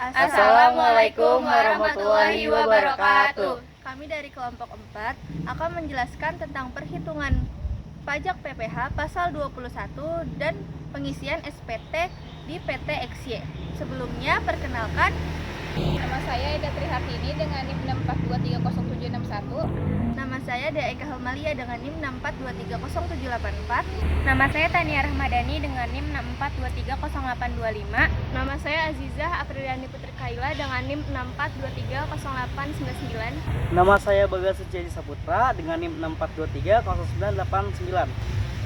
Assalamualaikum warahmatullahi wabarakatuh. Kami dari kelompok 4 akan menjelaskan tentang perhitungan pajak PPh pasal 21 dan pengisian SPT di PT XY. Sebelumnya perkenalkan, Nama saya Eda Trihartini dengan NIM 6423071. nama saya Dea Eka Helmalia dengan NIM 642300784. Nama saya Tania Rahmadani dengan NIM 642300825. Nama saya Azizah Apriliani Putri Kaila dengan NIM 642300899. Nama saya Bagas Suciadi Saputra dengan NIM 642300989.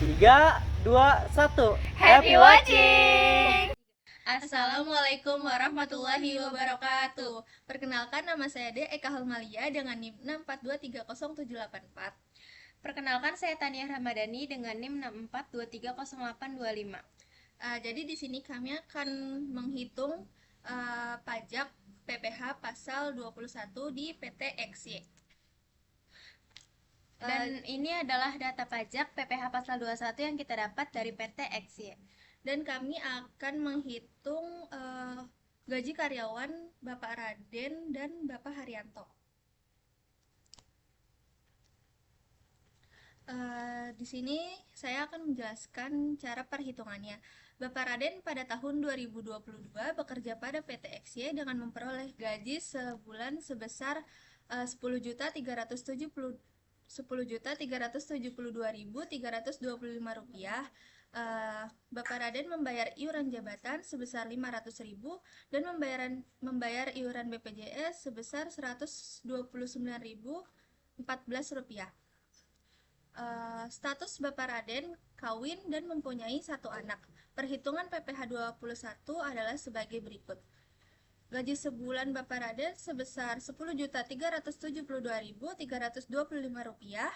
3, 2, 1. Happy watching! Assalamualaikum warahmatullahi wabarakatuh. Perkenalkan, nama saya Dea Eka Helmalia dengan NIM 642300784. Perkenalkan, saya Tania Rahmadani dengan NIM 642300825. Jadi di sini kami akan menghitung pajak PPh pasal 21 di PT XY. Dan ini adalah data pajak PPh pasal 21 yang kita dapat dari PT XY. Dan kami akan menghitung gaji karyawan Bapak Raden dan Bapak Haryanto. Di sini saya akan menjelaskan cara perhitungannya. Bapak Raden pada tahun 2022 bekerja pada PT XY dengan memperoleh gaji sebulan sebesar 10.372.325 rupiah. Bapak Raden membayar iuran jabatan sebesar 500.000 dan membayar iuran BPJS sebesar 129.014 rupiah. Status Bapak Raden kawin dan mempunyai 1 anak. Perhitungan PPh 21 adalah sebagai berikut. Gaji sebulan Bapak Raden sebesar 10.372.325 rupiah.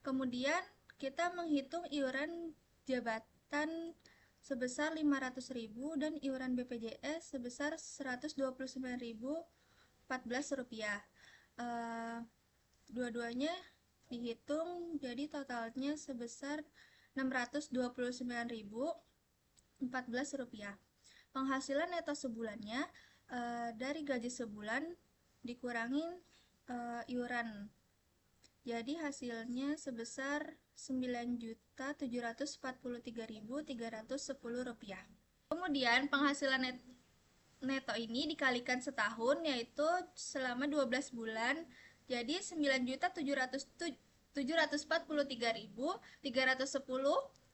Kemudian kita menghitung iuran jabatan sebesar 500.000 dan iuran BPJS sebesar 129.014 rupiah. Dua-duanya dihitung, jadi totalnya sebesar 629.014 rupiah. Penghasilan neto sebulannya dari gaji sebulan dikurangin iuran, jadi hasilnya sebesar 9.743.310 rupiah. Kemudian penghasilan neto ini dikalikan setahun, yaitu selama 12 bulan, jadi 9.743.310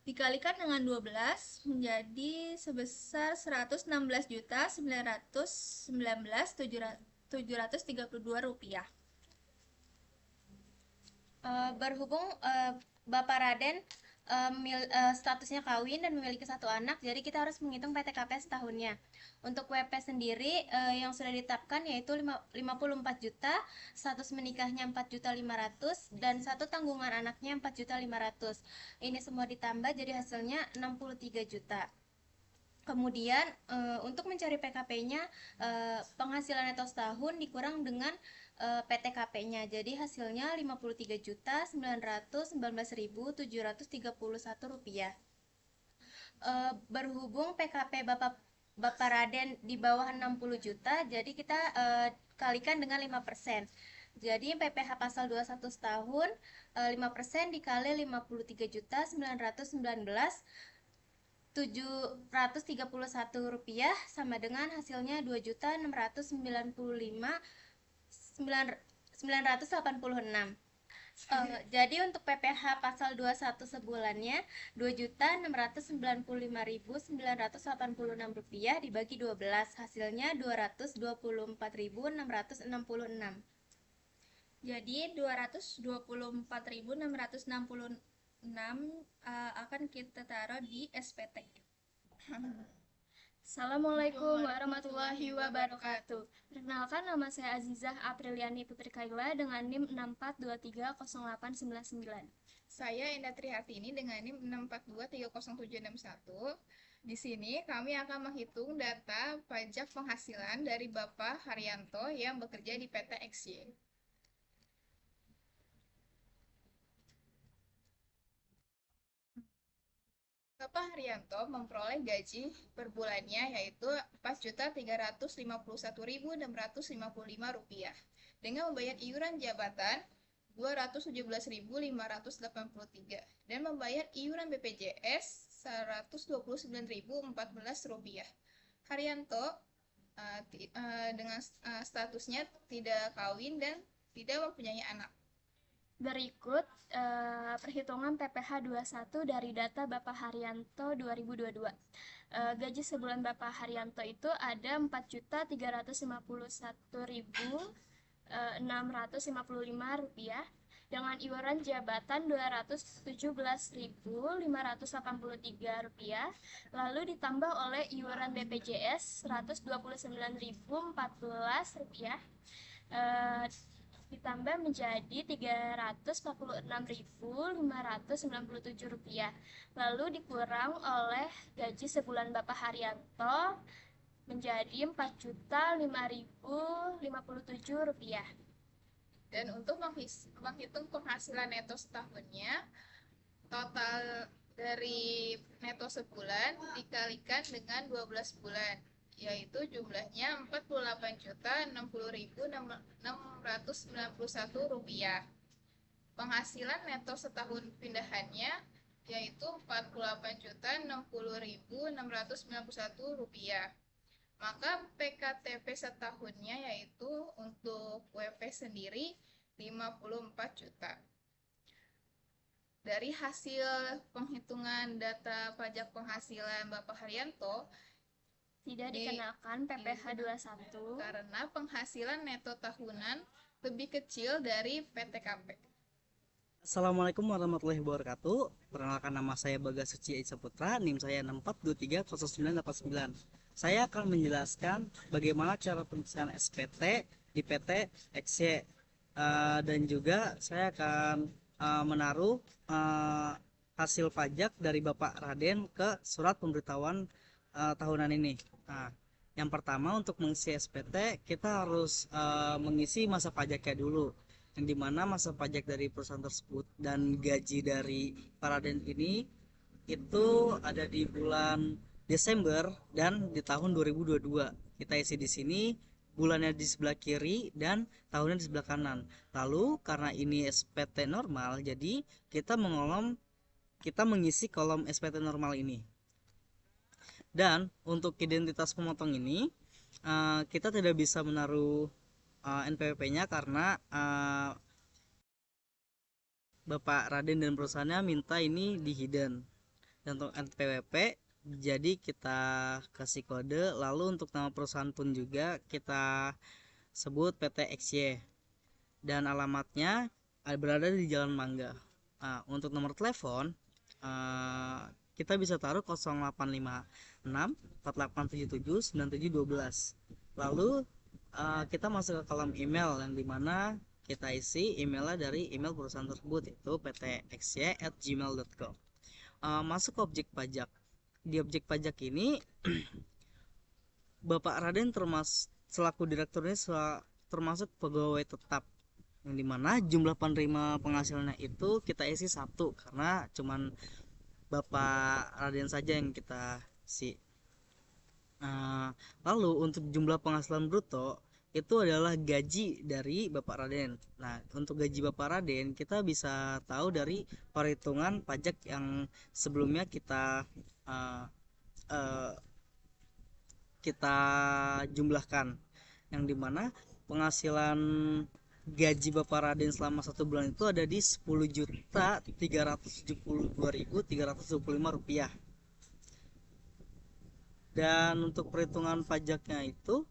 dikalikan dengan 12 menjadi sebesar 116.919.732 rupiah. Berhubung Bapak Raden statusnya kawin dan memiliki 1 anak, jadi kita harus menghitung PTKP setahunnya. Untuk WP sendiri yang sudah ditetapkan yaitu 54 juta, status menikahnya 4.500.000 dan 1 tanggungan anaknya 4.500.000. Ini semua ditambah jadi hasilnya 63 juta. Kemudian untuk mencari PKP-nya, penghasilan neto setahun dikurang dengan PTKP-nya, jadi hasilnya 53.919.731 rupiah. Berhubung PKP Bapak Raden di bawah 60 juta, jadi kita kalikan dengan 5%. Jadi PPh pasal 21 setahun, 5% dikali 53.919.731 rupiah sama dengan hasilnya 2.695.986. Jadi untuk PPh pasal 21 sebulannya 2.695.986 rupiah dibagi 12, hasilnya 224.666. Jadi 224.666 akan kita taruh di SPT. Assalamualaikum warahmatullahi wabarakatuh. Perkenalkan, nama saya Azizah Apriliani Putri Kaila dengan NIM 642300899. Saya Enda Trihartini dengan NIM 642300761. Di sini kami akan menghitung data pajak penghasilan dari Bapak Haryanto yang bekerja di PT XY. Bapak Haryanto memperoleh gaji per bulannya yaitu Rp4.351.655 dengan membayar iuran jabatan Rp217.583 dan membayar iuran BPJS Rp129.014. Haryanto dengan statusnya tidak kawin dan tidak mempunyai anak. Berikut perhitungan PPh 21 dari data Bapak Haryanto 2022. Gaji sebulan Bapak Haryanto itu ada Rp4.351.655 dengan iuran jabatan Rp217.583, lalu ditambah oleh iuran BPJS Rp129.014, ditambah menjadi Rp346.597, lalu dikurang oleh gaji sebulan Bapak Haryanto menjadi Rp4.005.057. Dan untuk menghitung penghasilan neto setahunnya, total dari neto sebulan dikalikan dengan 12 bulan, yaitu jumlahnya Rp48.060.691. Penghasilan neto setahun pindahannya yaitu Rp48.060.691. Maka PKTP setahunnya yaitu untuk WP sendiri 54 juta. Dari hasil penghitungan data pajak penghasilan Bapak Haryanto tidak dikenakan PPh 21 karena penghasilan neto tahunan lebih kecil dari PTKP. Assalamualaikum warahmatullahi wabarakatuh. Perkenalkan, nama saya Bagas Suci Saputra, NIM saya 64230989. Saya akan menjelaskan bagaimana cara pengisian SPT di PT XY, dan juga saya akan menaruh hasil pajak dari Bapak Raden ke surat pemberitahuan tahunan ini. Nah, yang pertama, untuk mengisi SPT kita harus mengisi masa pajaknya dulu, yang dimana masa pajak dari perusahaan tersebut dan gaji dari Pak Raden ini itu ada di bulan Desember dan di tahun 2022. Kita isi di sini bulannya di sebelah kiri dan tahunnya di sebelah kanan. Lalu karena ini SPT normal, jadi kita mengisi kolom SPT normal ini. Dan untuk identitas pemotong ini kita tidak bisa menaruh NPWP-nya karena Bapak Raden dan perusahaannya minta ini di hidden. Dan untuk NPWP jadi kita kasih kode, lalu untuk nama perusahaan pun juga kita sebut PT XY dan alamatnya berada di Jalan Mangga. Untuk nomor telepon kita bisa taruh 0856 4877 9712. Lalu kita masuk ke kolom email yang dimana kita isi emailnya dari email perusahaan tersebut, yaitu ptxy@gmail.com. Masuk ke objek pajak. Di objek pajak ini Bapak Raden selaku direkturnya termasuk pegawai tetap, yang dimana jumlah penerima penghasilannya itu kita isi 1 karena cuman Bapak Raden saja yang kita isi. Lalu untuk jumlah penghasilan bruto itu adalah gaji dari Bapak Raden. Nah, untuk gaji Bapak Raden kita bisa tahu dari perhitungan pajak yang sebelumnya kita jumlahkan, yang dimana penghasilan gaji Bapak Raden selama 1 bulan itu ada di Rp10.372.325. Dan untuk perhitungan pajaknya itu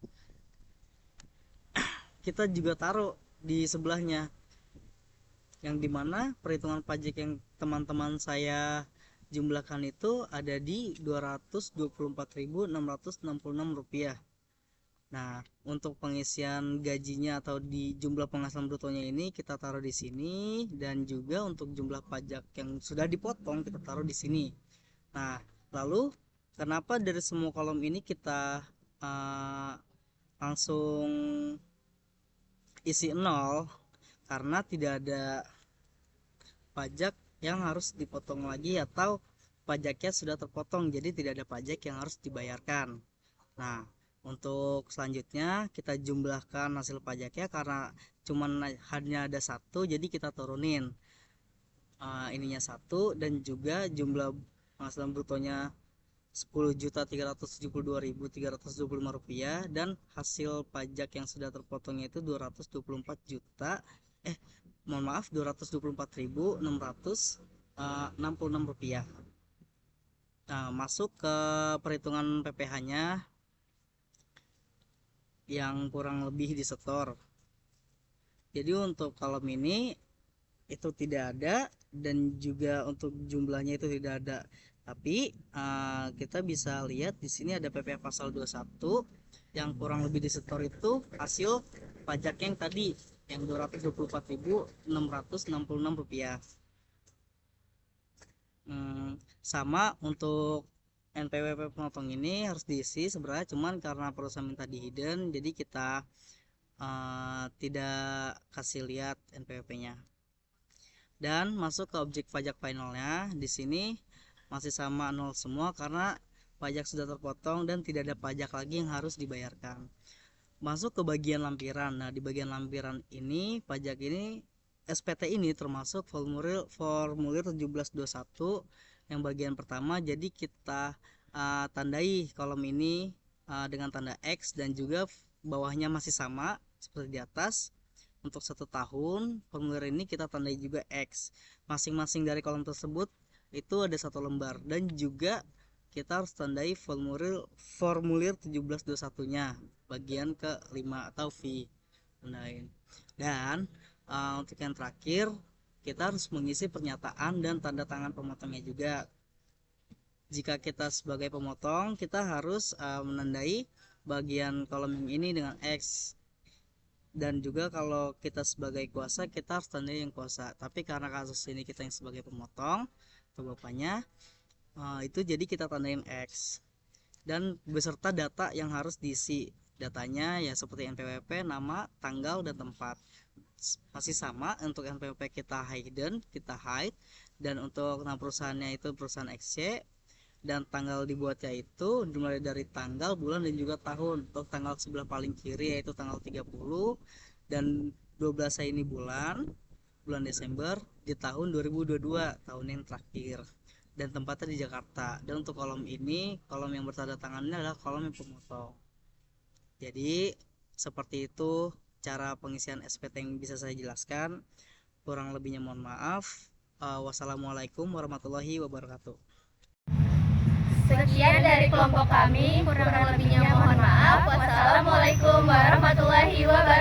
kita juga taruh di sebelahnya, yang dimana perhitungan pajak yang teman-teman saya jumlahkan itu ada di Rp224.666. Nah, untuk pengisian gajinya atau di jumlah penghasilan brutonya ini kita taruh di sini, dan juga untuk jumlah pajak yang sudah dipotong kita taruh di sini. Nah, lalu kenapa dari semua kolom ini kita langsung isi 0? Karena tidak ada pajak yang harus dipotong lagi atau pajaknya sudah terpotong, jadi tidak ada pajak yang harus dibayarkan. Nah, untuk selanjutnya kita jumlahkan hasil pajaknya, karena cuman hanya ada satu, jadi kita turunin ininya satu, dan juga jumlah penghasilan brutonya 10.372.325 rupiah, dan hasil pajak yang sudah terpotongnya itu 224.666 rupiah. Nah, masuk ke perhitungan PPh-nya yang kurang lebih disetor. Jadi untuk kolom ini itu tidak ada, dan juga untuk jumlahnya itu tidak ada. Tapi kita bisa lihat di sini ada PPh pasal 21 yang kurang lebih disetor itu hasil pajak yang tadi yang 224.666 rupiah. Sama untuk NPWP pemotong ini harus diisi sebenarnya, cuman karena perusahaan minta di hidden, jadi kita tidak kasih lihat NPWP-nya. Dan masuk ke objek pajak finalnya, di sini masih sama 0 semua karena pajak sudah terpotong dan tidak ada pajak lagi yang harus dibayarkan. Masuk ke bagian lampiran. Nah, di bagian lampiran ini pajak ini SPT ini termasuk formulir 1721 yang bagian pertama. Jadi kita tandai kolom ini dengan tanda X, dan juga bawahnya masih sama seperti di atas. Untuk 1 tahun formulir ini kita tandai juga X. Masing-masing dari kolom tersebut itu ada 1 lembar, dan juga kita harus tandai formulir 1721-nya bagian ke-5 atau V. Tandain. Dan untuk yang terakhir kita harus mengisi pernyataan dan tanda tangan pemotongnya juga. Jika kita sebagai pemotong, kita harus menandai bagian kolom yang ini dengan X. Dan juga kalau kita sebagai kuasa, kita harus tandai yang kuasa. Tapi karena kasus ini kita yang sebagai pemotong atau bapaknya, itu jadi kita tandain X. Dan beserta data yang harus diisi. Datanya ya seperti NPWP, nama, tanggal, dan tempat. Masih sama untuk NPWP kita hidden, kita hide. Dan untuk nama perusahaannya itu perusahaan XY. Dan tanggal dibuatnya itu dimulai dari tanggal, bulan, dan juga tahun. Untuk tanggal sebelah paling kiri yaitu tanggal 30, dan 12 ini bulan Desember di tahun 2022, tahun yang terakhir, dan tempatnya di Jakarta. Dan untuk kolom ini, kolom yang bertanda tangannya adalah kolom yang pemotong. Jadi seperti itu cara pengisian SPT yang bisa saya jelaskan. Kurang lebihnya mohon maaf. Wassalamualaikum warahmatullahi wabarakatuh. Sekian dari kelompok kami, kurang lebihnya mohon maaf. Wassalamualaikum warahmatullahi wabarakatuh.